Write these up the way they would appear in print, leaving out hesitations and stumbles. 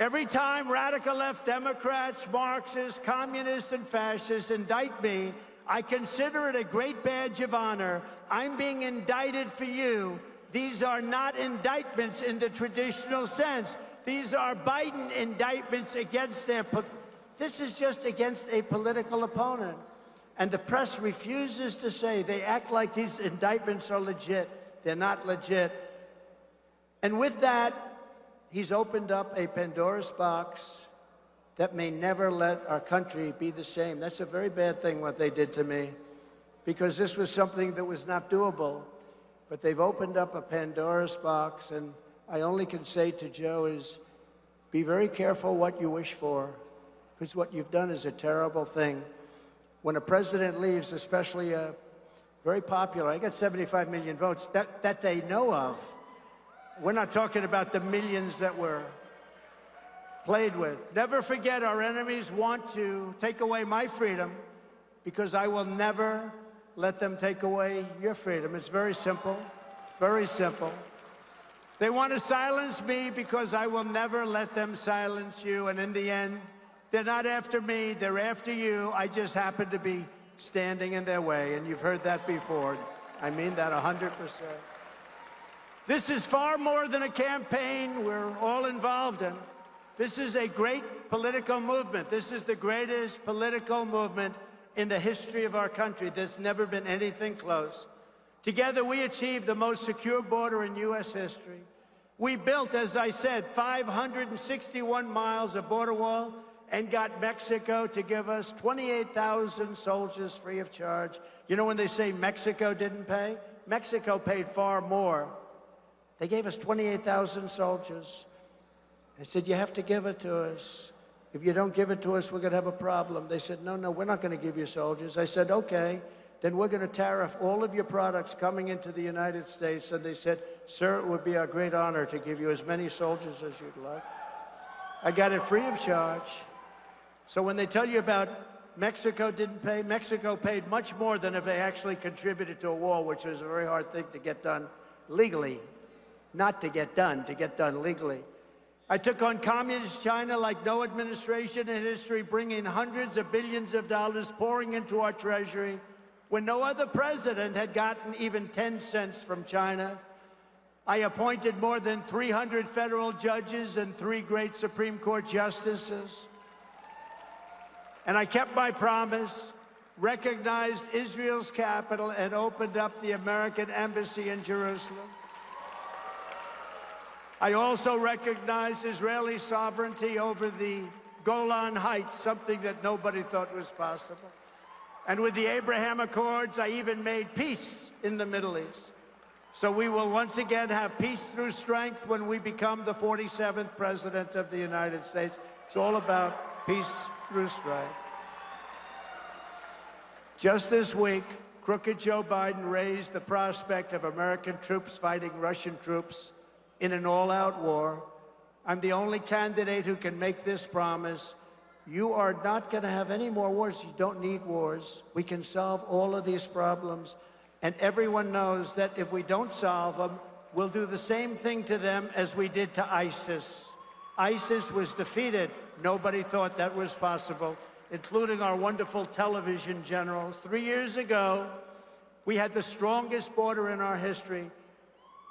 Every time radical left Democrats, Marxists, communists, and fascists indict me, I consider it a great badge of honor. I'm being indicted for you. These are not indictments in the traditional sense. These are Biden indictments against their... This is just against a political opponent. And the press refuses to say. They act like these indictments are legit. They're not legit. And with that, he's opened up a Pandora's box that may never let our country be the same. That's a very bad thing, what they did to me, because this was something that was not doable. But they've opened up a Pandora's box, and I only can say to Joe is, be very careful what you wish for, because what you've done is a terrible thing. When a president leaves, especially very popular, I got 75 million votes that they know of. We're not talking about the millions that were played with. Never forget, our enemies want to take away my freedom, because I will never let them take away your freedom. It's very simple, very simple. They want to silence me because I will never let them silence you. And in the end, they're not after me, they're after you. I just happen to be standing in their way, and you've heard that before. I mean that 100%. This is far more than a campaign we're all involved in. This is a great political movement. This is the greatest political movement in the history of our country. There's never been anything close. Together, we achieved the most secure border in U.S. history. We built, as I said, 561 miles of border wall and got Mexico to give us 28,000 soldiers free of charge. You know, when they say Mexico didn't pay, Mexico paid far more. They gave us 28,000 soldiers. I said, you have to give it to us. If you don't give it to us, we're going to have a problem. They said, no, we're not going to give you soldiers. I said, okay, then we're going to tariff all of your products coming into the United States. And they said, sir, it would be our great honor to give you as many soldiers as you'd like. I got it free of charge. So when they tell you about Mexico didn't pay, Mexico paid much more than if they actually contributed to a war, which was a very hard thing to get done legally. Not to get done legally. I took on communist China like no administration in history, bringing hundreds of billions of dollars pouring into our treasury when no other president had gotten even 10 cents from China. I appointed more than 300 federal judges and 3 great Supreme Court justices. And I kept my promise, recognized Israel's capital, and opened up the American embassy in Jerusalem. I also recognized Israeli sovereignty over the Golan Heights, something that nobody thought was possible. And with the Abraham Accords, I even made peace in the Middle East. So we will once again have peace through strength when we become the 47th president of the United States. It's all about peace through strength. Just this week, crooked Joe Biden raised the prospect of American troops fighting Russian troops in an all-out war. I'm the only candidate who can make this promise. You are not going to have any more wars. You don't need wars. We can solve all of these problems. And everyone knows that if we don't solve them, we'll do the same thing to them as we did to ISIS. ISIS was defeated. Nobody thought that was possible, including our wonderful television generals. 3 years ago, we had the strongest border in our history.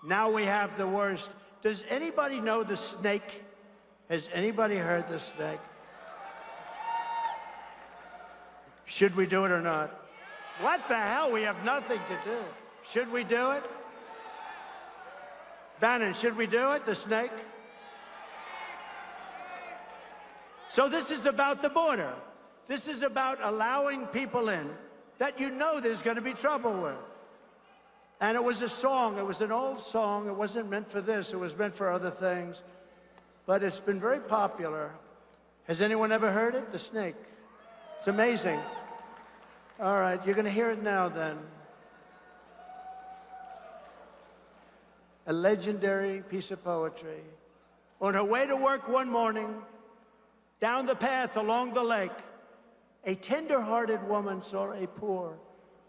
Now we have the worst. Does anybody know the snake? Has anybody heard the snake? Should we do it or not? What the hell? We have nothing to do. Should we do it? Bannon, should we do it, the snake? So this is about the border. This is about allowing people in that you know there's going to be trouble with. And it was a song. It was an old song. It wasn't meant for this. It was meant for other things. But it's been very popular. Has anyone ever heard it? The Snake. It's amazing. All right, you're going to hear it now then. A legendary piece of poetry. On her way to work one morning, down the path along the lake, a tender-hearted woman saw a poor,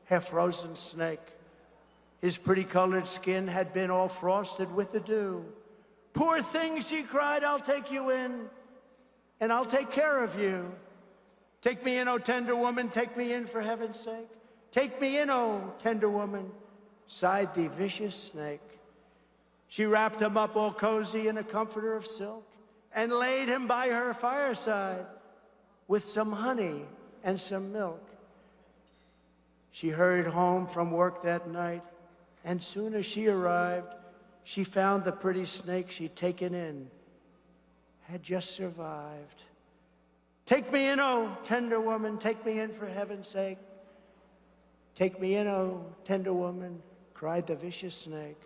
half-frozen snake. His pretty-colored skin had been all frosted with the dew. "Poor thing," she cried, "I'll take you in. and I'll take care of you. Take me in, O tender woman, take me in for heaven's sake. Take me in, O tender woman, sighed the vicious snake. She wrapped him up all cozy in a comforter of silk and laid him by her fireside with some honey and some milk. She hurried home from work that night, and soon as she arrived, she found the pretty snake she'd taken in had just survived. Take me in, oh tender woman, take me in for heaven's sake. Take me in, oh tender woman, cried the vicious snake.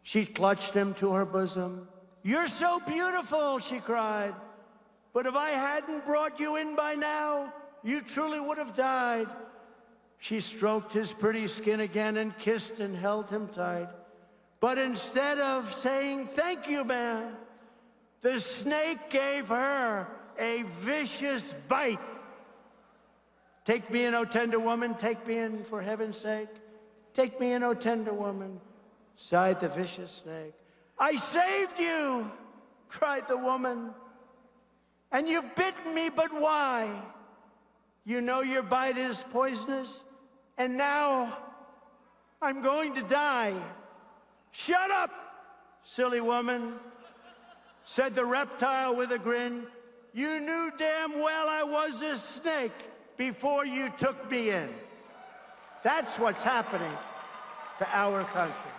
She clutched him to her bosom. You're so beautiful, she cried. But if I hadn't brought you in by now, you truly would have died. She stroked his pretty skin again and kissed and held him tight. But instead of saying, thank you, ma'am, the snake gave her a vicious bite. Take me in, O tender woman, take me in for heaven's sake. Take me in, O tender woman, sighed the vicious snake. I saved you, cried the woman, and you've bitten me, but why? You know your bite is poisonous, and now I'm going to die. Shut up, silly woman, said the reptile with a grin. You knew damn well I was a snake before you took me in. That's what's happening to our country.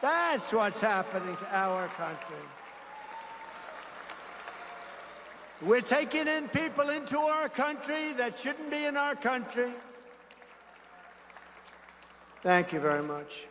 That's what's happening to our country. We're taking in people into our country that shouldn't be in our country. Thank you very much.